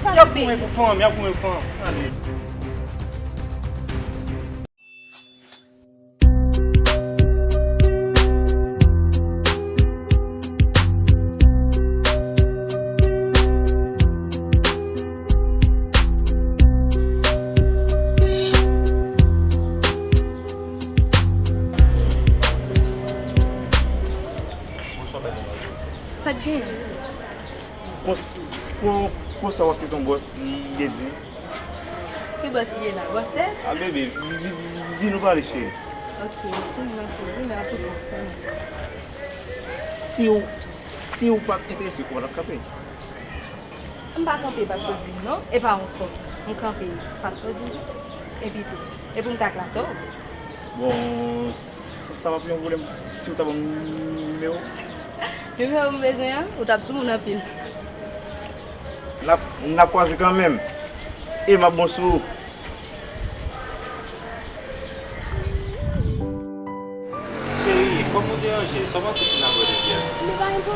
Ya pou mwen pou fam, ya pou mwen fam. Allez. Ça te gagne. Pour savoir que ton boss il est dit. Qui boss il est là? Boss t'es? Ah bébé, viens nous parler chérie. Ok, mais à tout Si vous pas intéressé, on va camper. On ne va pas camper parce que dit non, et pas on fait. On campe parce que dit et puis tout. Et pour me ta classe. Bon, ça va plus un problème si vous avez un numéro. Je vais avoir besoin, ou t'as sous mon anpil. On a croisé quand même. Et ma bonne sou. Chérie, comment déranger? Ça va, c'est une abonne de bien. Ne va rien pour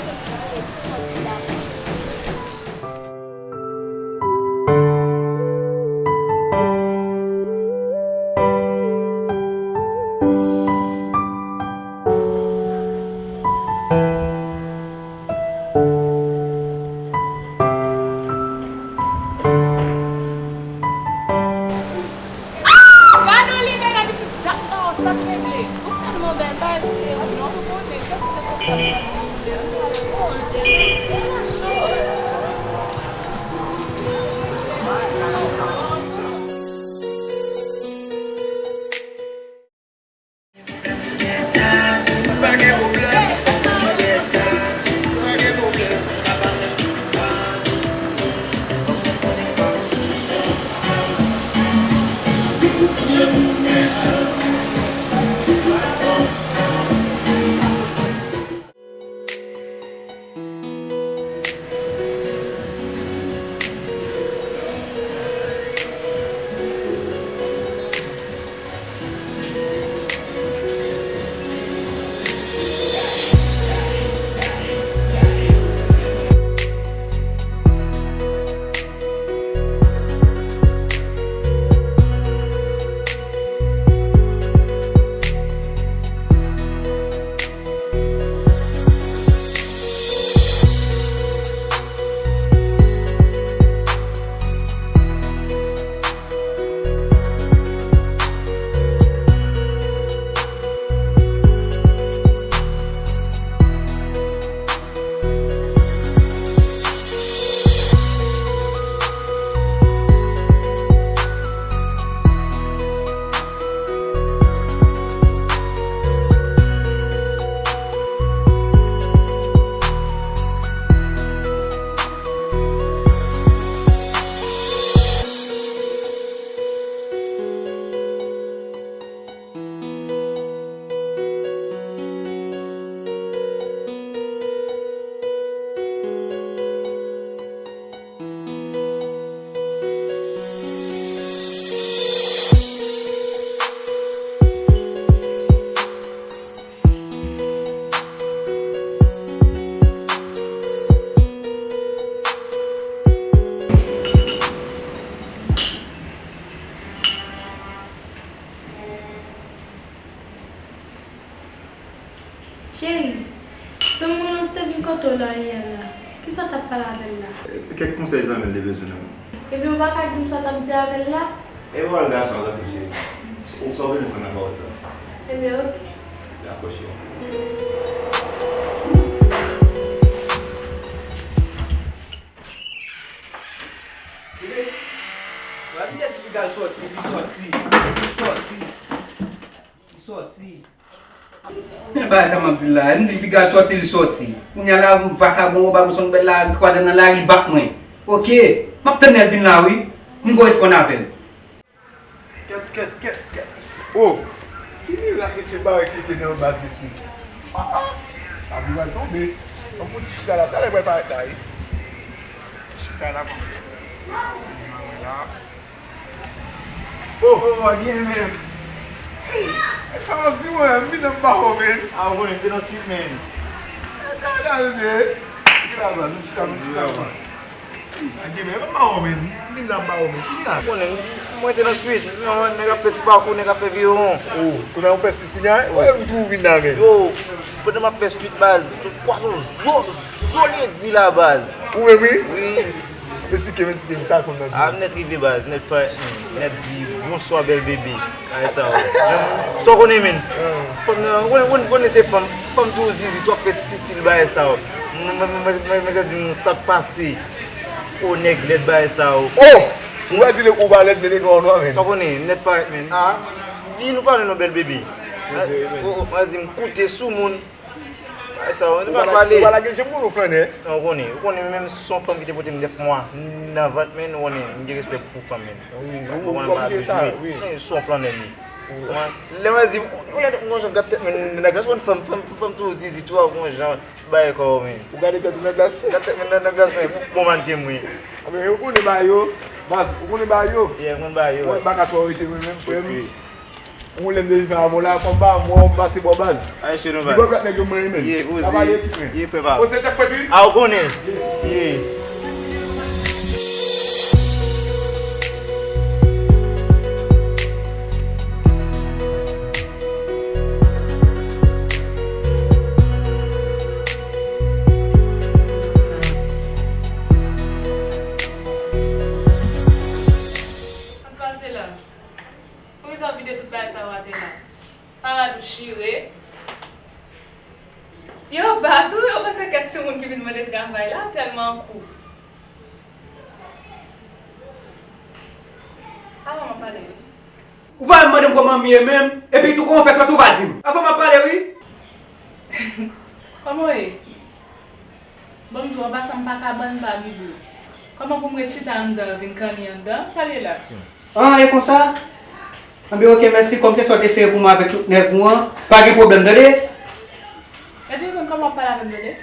Chérie, c'est mon tête du côté là hier là. Qui ça t'a parlé avec là? Quels conseils vous avez besoin? Et puis on va pas dire ça t'a dit avec là? Et voilà, garçon, là, chérie. On s'en va de prendre la porte. Eh bien, ok. D'accord, chérie. Bah ça m'a dit là, nous dit pigal sorti. On y a là vagabond ba son belle là croiser dans la rue bac moi. OK, m'a tenir vinn là oui. On va ce qu'on a fait. Oh, qui est là qui se barre qui était dans le bâtiment ici? Ah, vous allez tomber. On peut chica là, t'allais pas là. Chica là. Oh, bien même. Ça va dire moi, je ne pas au men. Ah, on est dans le street man. Quand là, je dis, là, je suis Agi men, ba ou men? Dim nan ba ou men? Ki nan? Mwen te nan street, nega petit parcours, nega fe viron. Oh, kou nan ou fè si kou nyan? Ou e mtou vin nan men? Yo, pwede ma fe street base, kwa son zolé di la base. Ou e mi? Oui. Mesike, sa kon nan di. Ah, net rive base, net di bonsoir bel bébé. Aye sa ou. So konen men. Konen se fam tou zizi, tou apet ti stil baye sa ou. Mwen se di moun sak pase. O neg let baye sa ou. Oh! Ou ba di le ou ba let de neg an men? So konen, net paret men. Ah, vi nou pale nou bel bébé. Mwen se di mkoute sou moun. Aye sa ou, nou pa pale. Ou ba la gen jem moun ou fè ne? Non, konen men son fam ki te pote 9 mwa. Navat men, konen, mwen di respect pou fam men. Ou ba di sa, oui. Son flan men mi. Le mwen di, mwen jan gap tet men nan glas, fam tou zizi, tou a mwen jan baye kou men. Ou gade tet nan glas? Gap tet men nan glas men, pou man kem we. Ame, ou konen ba yo? Bas, ou konen ba yo? Ye, mwen baye yo. Ou baka to ite men men, pou em. Ou lem de jivan avon la, kon ba mwen basi bo bal. Aye chenou Di baye. bo kat neg yo mwen men. Ye, ouzi. Aba ye kit men. Ye, fe ba. Ou se tek pe di? A, ou konen? Ye. Yo, batou, yo pase ket ti moun ki vin mwen de travay la, telman kou. Avan ma pale. Ou ba madame comment mieux même et puis tout qu'on fait ça tout va dire. Avant m'a parler oui. Comment est? Bon, tu vas pas s'en pas cabane par bibi. Comment pour me chita en dedans, vin kani en dedans, ça l'est là. Ah, et comme ça. Ah bien OK, merci comme c'est sorti c'est pour moi avec tout net moi, pas de problème d'aller. Et puis comment parler avec bébé?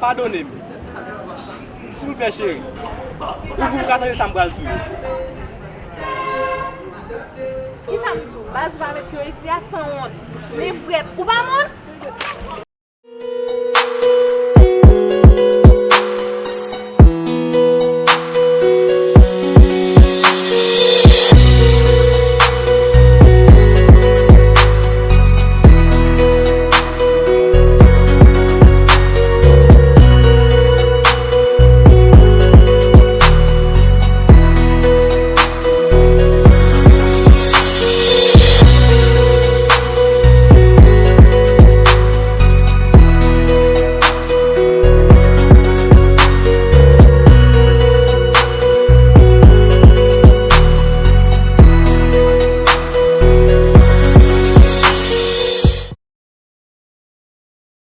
pardonnez-moi. S'il vous plaît, chérie. Ou vous me attendez ça me bral tout. Qui ça me dit? Bas va mettre ici à 100 honte. Mais frère, ou pas mon?